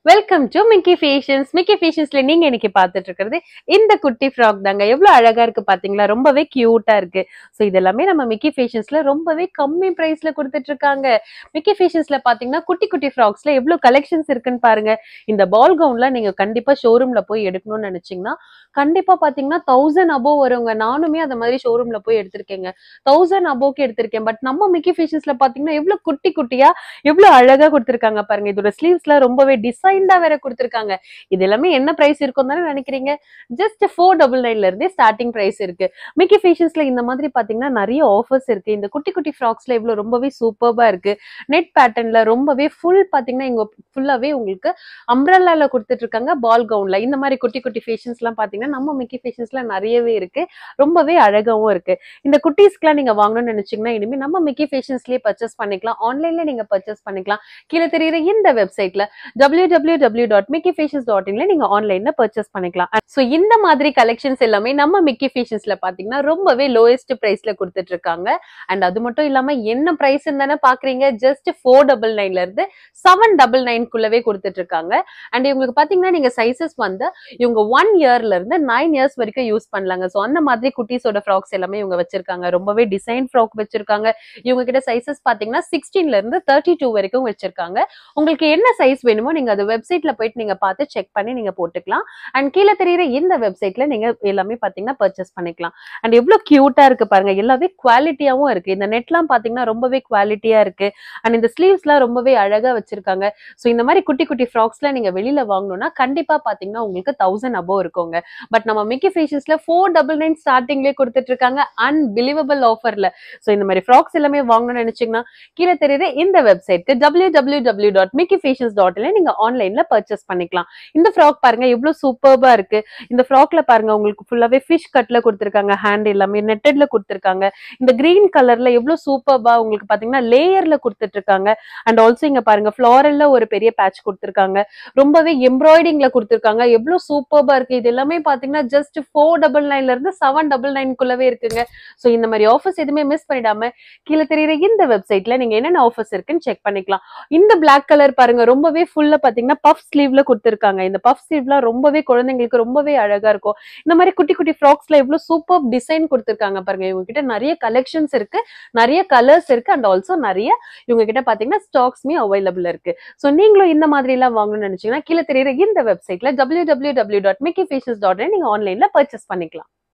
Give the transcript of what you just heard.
Welcome to Mickey fashions. Mickey ஃபேஷன்ஸ்ல நீங்க இன்னைக்கு பார்த்துட்டு இருக்கிறது இந்த குட்டி ஃப்ராக் தாங்க. எவ்வளவு அழகா இருக்கு பாத்தீங்களா? ரொம்பவே கியூட்டா இருக்கு. சோ இதெல்லாமே நம்ம மிக்கி ஃபேஷன்ஸ்ல ரொம்பவே கம்மி பிரைஸ்ல கொடுத்துட்டு இருக்காங்க. மிக்கி ஃபேஷன்ஸ்ல பாத்தீங்கன்னா குட்டி குட்டி ஃப்ராக்ஸ்ல எவ்வளவு கலெக்ஷன்ஸ் இருக்குன்னு பாருங்க. இந்த பால் கவுன்ல நீங்க கண்டிப்பா ஷோரூம்ல போய் எடுக்கணும்னு நினைச்சீங்கன்னா கண்டிப்பா பாத்தீங்கன்னா 1000 அபோவ் வருங்க. நானுமே அந்த மாதிரி ஷோரூம்ல போய் எடுத்திருக்கேங்க. 1000 அபோவ்க்கு எடுத்திருக்கேன். பட் நம்ம மிக்கி ஃபேஷன்ஸ்ல பாத்தீங்கன்னா எவ்வளவு குட்டி குட்டியா எவ்வளவு அழகா கொடுத்திருக்காங்க பாருங்க. இதோட ஸ்லீவ்ஸ்ல ரொம்பவே டிசைன்டா வேற கொடுத்திருக்காங்க. இது எல்லாமே என்ன பிரைஸ் இருக்கும் தானே நினைக்கிறீங்க? ஜஸ்ட் 499ல இருந்தே ஸ்டார்டிங் பிரைஸ் இருக்கு. மிக்கி ஃபேஷன்ஸ்ல இந்த மாதிரி பாத்தீங்கன்னா நிறைய ஆஃபர்ஸ் இருக்கு. இந்த குட்டி குட்டி ஃப்ராக்ஸ்ல இவ்வளவு ரொம்பவே சூப்பர்பா இருக்கு. நெட் பேட்டர்ன்ல ரொம்பவே ஃபுல் பாத்தீங்கன்னா இங்க ஃபுல்லாவே உங்களுக்கு அம்ப்ரெல்லால கொடுத்துட்டு இருக்காங்க. பால் கவுன்ல இந்த மாதிரி குட்டி குட்டி ஃபேஷன்ஸ் எல்லாம் பாத்தீங்கன்னா நம்ம மிக்கி ஃபேஷன்ஸ்ல நிறையவே இருக்கு. ரொம்பவே அழகாவும் இருக்கு. இந்த குட்டீஸ்க்குலாம் நீங்க வாங்கணும்னு நினைச்சீங்கன்னா இனிமே நம்ம மிக்கி ஃபேஷன்ஸ்லயே பர்ச்சேஸ் பண்ணிக்கலாம். ஆன்லைன்ல நீங்க பர்ச்சேஸ் பண்ணிக்கலாம். கீழே தெரியுற இந்த வெப்சைட்ல www.mickeyfashions.in நீங்க ஆன்லைன்ல பர்ச்சேஸ் பண்ணிக்கலாம். சோ இந்த மாதிரி கலெக்ஷன்ஸ் எல்லாமே நம்ம மிக்கி ஃபேஷன்ஸ்ல பாத்தீங்கன்னா ரொம்பவே லோயஸ்ட் பிரைஸ்ல கொடுத்துட்டு இருக்காங்க. அண்ட் அது மட்டும் இல்லாம என்ன பிரைஸ் தானே பாக்குறீங்க? ஜஸ்ட் 499ல இருந்து 799 குள்ளவே கொடுத்துட்டு இருக்காங்க. அண்ட் இவங்களுக்கு பாத்தீங்கன்னா நீங்க சைசஸ் வந்து இவங்க 1 இயர்ல இருந்து 9 இயர்ஸ் வரைக்கும் யூஸ் பண்ணலாங்க. சோ அந்த மாதிரி குட்டீஸோட ஃப்ராக்ஸ் எல்லாமே இவங்க வச்சிருக்காங்க. ரொம்பவே டிசைன் ஃப்ராக் வச்சிருக்காங்க. இவங்க கிட்ட சைசஸ் பாத்தீங்கன்னா 16ல இருந்து 32 வரைக்கும் வச்சிருக்காங்க. உங்களுக்கு என்ன சைஸ் வேணுமோ நீங்க அது வெப்சைட்ல போயிட்டு நீங்க பார்த்து செக் பண்ணி நீங்க போட்டுக்கலாம். அண்ட் கீழே தெரியுற இந்த வெப்சைட்ல நீங்க எல்லாமே பாத்தீங்கன்னா பர்ச்சேஸ் பண்ணிக்கலாம். அண்ட் எவ்வளவு கியூட்டா இருக்கு பாருங்க. எல்லாமே குவாலிட்டியாவும் இருக்கு. இந்த நெட்லாம் பாத்தீங்கன்னா ரொம்பவே குவாலிட்டியா இருக்கு. அண்ட் இந்த ஸ்லீவ்ஸ்லாம் ரொம்பவே அழகா வச்சிருக்காங்க. சோ இந்த மாதிரி குட்டி குட்டி ஃப்ராக்ஸ்ல நீங்க வெளியில வாங்கணும்னா கண்டிப்பா பாத்தீங்கன்னா உங்களுக்கு 1000 அபோவ் இருக்குங்க. பட் நம்ம மிக்கி ஃபேஷன்ஸ்ல 499 ஸ்டார்டிங்லயே கொடுத்துட்டு இருக்காங்க. அன்பிலீவபிள் ஆஃபர்ல. சோ இந்த மாதிரி ஃப்ராக்ஸ் எல்லாமே வாங்கணும்னு நினைச்சீங்கன்னா கீழே தெரியுற இந்த வெப்சைட்க்கு www.mickeyfashions.in நீங்க ஆன்லைன்ல பர்ச்சேஸ் பண்ணிக்கலாம். இந்த ஃப்ராக் பாருங்க எவ்வளவு சூப்பர்பா இருக்கு. இந்த ஃப்ராக்ல பாருங்க உங்களுக்கு ஃபுல்லாவே ஃபிஷ் கட்ல கொடுத்திருக்காங்க. ஹேண்ட் எல்லாமே நெட்டட்ல கொடுத்திருக்காங்க. இந்த கிரீன் கலர்ல எவ்வளவு சூப்பர்பா உங்களுக்கு பாத்தீங்கன்னா லேயர்ல கொடுத்துட்டு இருக்காங்க. அண்ட் ஆல்சோ இங்க பாருங்க ஃப்ளாரல்ல ஒரு பெரிய பேட்ச் கொடுத்திருக்காங்க. ரொம்பவே எம்ப்ராய்டிங்ல கொடுத்திருக்காங்க. எவ்வளவு சூப்பர்பா இருக்கு. இது எல்லாமே பாத்தீங்கன்னா ஜஸ்ட் 499ல இருந்து 799 குள்ளவே இருக்குங்க. சோ இந்த மாதிரி ஆஃபர்ஸ் எதுவுமே மிஸ் பண்ணிடாம கீழே தெரியுற இந்த வெப்சைட்ல நீங்க என்னென்ன ஆஃபர்ஸ் இருக்குன்னு செக் பண்ணிக்கலாம். இந்த பிளாக் கலர் பாருங்க ரொம்பவே ஃபுல்லா பாத்தீங்கன்னா பஃப் ஸ்லீவ்ல கொடுத்திருக்காங்க. இந்த பஃப் ஸ்லீவ்லாம் ரொம்பவே குழந்தைங்களுக்கு ரொம்பவே அழகா இருக்கும். இந்த மாதிரி குட்டி குட்டி ஃப்ராக்ஸ்ல எவ்வளவு சூப்பர் டிசைன் கொடுத்திருக்காங்க பாருங்க. இவங்க கிட்ட நிறைய கலெக்ஷன்ஸ் இருக்கு, நிறைய கலர்ஸ் இருக்கு. அண்ட் ஆல்சோ நிறைய இவங்க கிட்ட பாத்தீங்கன்னா ஸ்டாக்ஸ்மே அவைலபிள் இருக்கு. சோ நீங்களும் இந்த மாதிரி எல்லாம் வாங்கணும்னு நினைச்சீங்கன்னா கீழே தெரியுற இந்த வெப்சைட்ல www.mickeyfashions.in நீங்க ஆன்லைன்ல பர்ச்சேஸ் பண்ணிக்கலாம்.